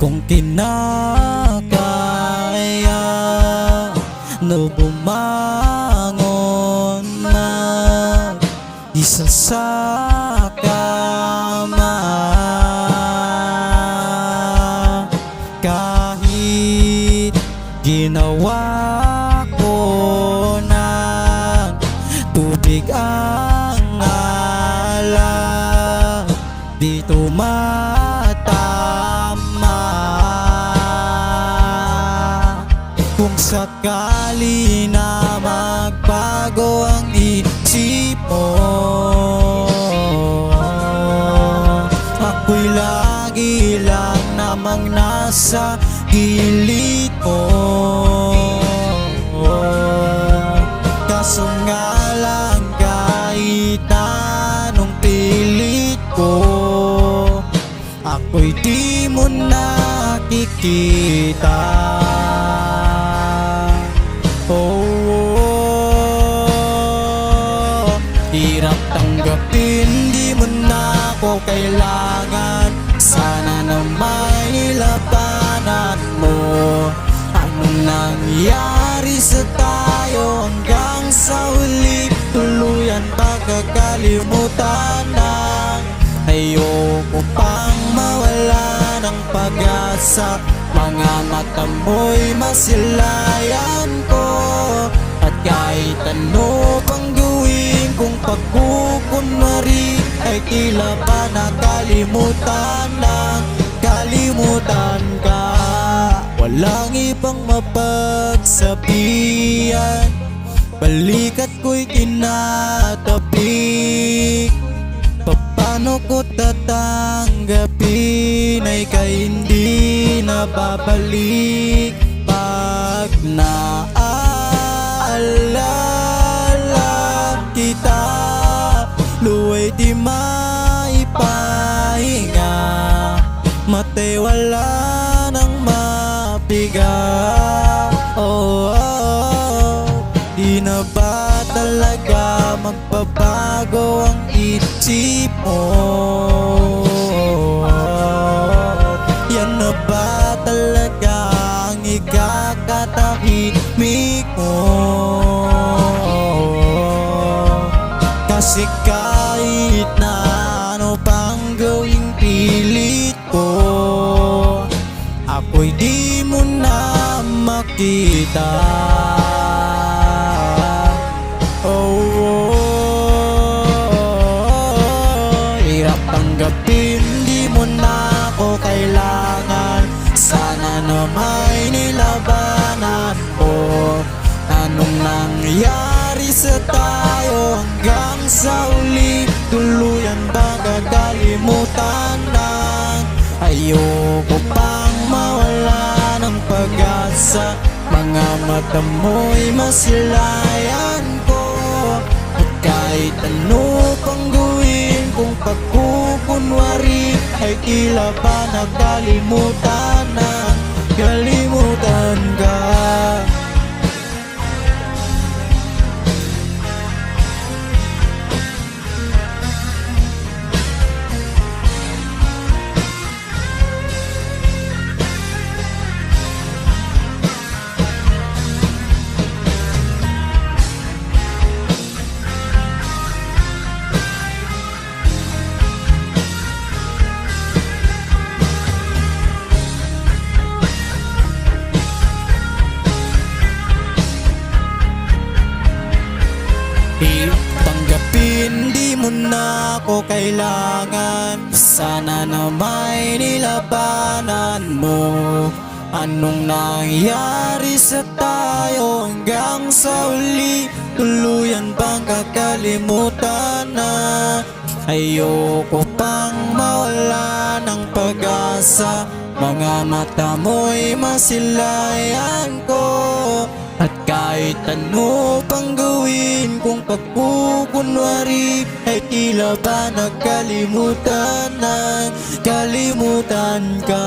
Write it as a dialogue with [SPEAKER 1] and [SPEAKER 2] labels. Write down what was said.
[SPEAKER 1] Kung kinakaya na bumangon na isa sa kama, kahit ginawa ko ng tubig ang alak, di tumatama. Kung sakali na magbago ang isip mo, ako'y lagi lang namang nasa gilid mo. Kaso nga lang kahit anong pilit ko, ako'y di mo nakikita. Hirap tanggapin, di mo na ako kailangan. Sana na may labanan mo. Anong nangyari sa tayo hanggang sa huli? Tuluyan pagkakalimutan na. Ayoko pang mawala ng pag-asa. Mga mata mo'y masilayan ko. At kahit ano pang gawin kung pagkukunwari, ay tila ba nakalimutan lang, kalimutan ka. Walang ibang mapagsabihan, balikat ko'y tinatapik. Paano ko tatanggapin ay kay hindi na babalik? Pag naaalala kita, luwa'y di maipahinga. Mata'y wala nang mapiga. Di na ba talaga magbabago ang isip mo? Yan na ba talaga ang ikakatahimik mo? Kasi kahit na ano pang gawing pilit ko, ako'y di mo na makita. Hirap tanggapin, di mo na ako kailangan. Sana na may nilabanan ko. Anong nangyari sa tayo hanggang sa huli? Tuluyan ba kakalimutan na? Ayoko pang mawala ng pag-asa. Mga mata mo'y masilayan ko. At kahit ano pang gawin kung pagkukunwari, ay tila ba nakalimutan na, kalimutan ka. Tanggapin, di mo na ako kailangan. Sana na may nilabanan mo. Anong nangyari sa tayo hanggang sa huli? Tuluyan bang kakalimutan na? Ayoko pang mawala ng pag-asa. Mga mata mo'y masilayan ko. At kahit ano pang gawin kung pagkukunwari, ay tila ba nakalimutan na, kalimutan ka.